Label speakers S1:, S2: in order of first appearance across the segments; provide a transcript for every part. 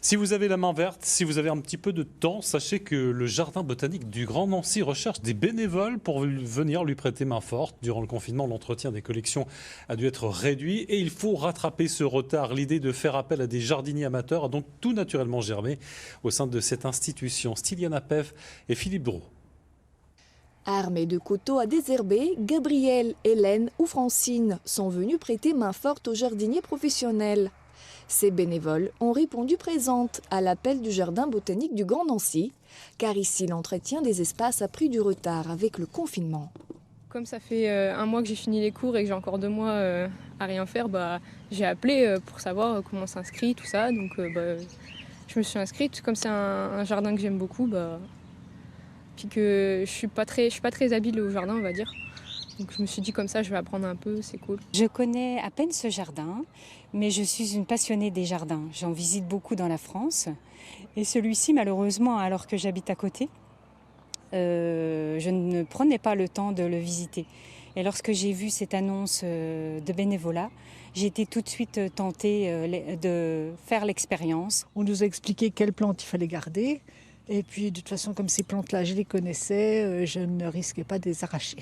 S1: Si vous avez la main verte, si vous avez un petit peu de temps, sachez que le jardin botanique du Grand Nancy recherche des bénévoles pour venir lui prêter main forte. Durant le confinement, l'entretien des collections a dû être réduit et il faut rattraper ce retard. L'idée de faire appel à des jardiniers amateurs a donc tout naturellement germé au sein de cette institution. Styliana Pev et Philippe Drouot.
S2: Armés de couteaux à désherber, Gabriel, Hélène ou Francine sont venus prêter main forte aux jardiniers professionnels. Ces bénévoles ont répondu présentes à l'appel du jardin botanique du Grand Nancy, car ici l'entretien des espaces a pris du retard avec le confinement.
S3: Comme ça fait un mois que j'ai fini les cours et que j'ai encore 2 mois à rien faire, j'ai appelé pour savoir comment on s'inscrit, tout ça. Donc je me suis inscrite, comme c'est un jardin que j'aime beaucoup, puis que je suis pas très habile au jardin, on va dire. Donc je me suis dit comme ça, je vais apprendre un peu, c'est cool.
S4: Je connais à peine ce jardin, mais je suis une passionnée des jardins. J'en visite beaucoup dans la France. Et celui-ci, malheureusement, alors que j'habite à côté, je ne prenais pas le temps de le visiter. Et lorsque j'ai vu cette annonce de bénévolat, j'ai été tout de suite tentée de faire l'expérience.
S5: On nous a expliqué quelles plantes il fallait garder. Et puis, de toute façon, comme ces plantes-là, je les connaissais, je ne risquais pas de les arracher.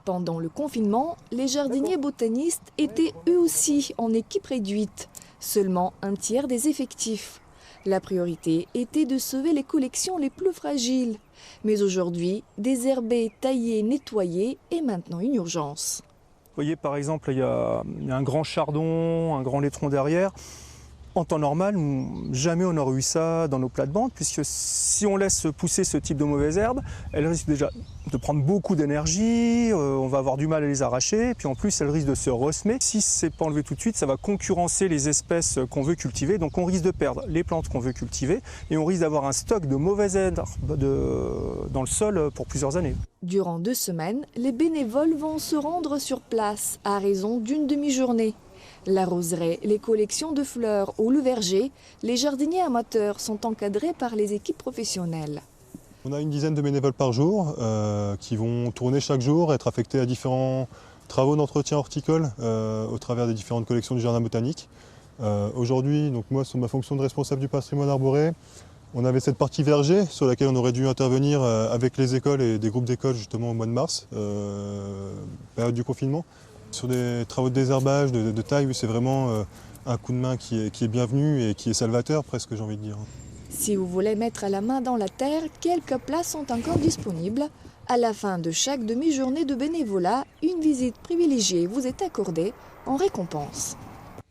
S2: Pendant le confinement, les jardiniers botanistes étaient eux aussi en équipe réduite, seulement un tiers des effectifs. La priorité était de sauver les collections les plus fragiles. Mais aujourd'hui, désherber, tailler, nettoyer est maintenant une urgence.
S6: Vous voyez, par exemple, il y a un grand chardon, un grand laitron derrière. En temps normal, jamais on aurait eu ça dans nos plates-bandes, puisque si on laisse pousser ce type de mauvaises herbes, elles risquent déjà de prendre beaucoup d'énergie, on va avoir du mal à les arracher, et puis en plus elles risquent de se ressemer. Si ce n'est pas enlevé tout de suite, ça va concurrencer les espèces qu'on veut cultiver, donc on risque de perdre les plantes qu'on veut cultiver, et on risque d'avoir un stock de mauvaises herbes dans le sol pour plusieurs années.
S2: Durant 2 semaines, les bénévoles vont se rendre sur place à raison d'une demi-journée. La roseraie, les collections de fleurs ou le verger, les jardiniers amateurs sont encadrés par les équipes professionnelles.
S7: On a une dizaine de bénévoles par jour qui vont tourner chaque jour, être affectés à différents travaux d'entretien horticole au travers des différentes collections du jardin botanique. Aujourd'hui, donc moi, sur ma fonction de responsable du patrimoine arboré, on avait cette partie verger sur laquelle on aurait dû intervenir avec les écoles et des groupes d'écoles justement au mois de mars, période du confinement. Sur des travaux de désherbage, de taille, oui, c'est vraiment un coup de main qui est bienvenu et qui est salvateur presque, j'ai envie de dire.
S2: Si vous voulez mettre la main dans la terre, quelques places sont encore disponibles. À la fin de chaque demi-journée de bénévolat, une visite privilégiée vous est accordée en récompense.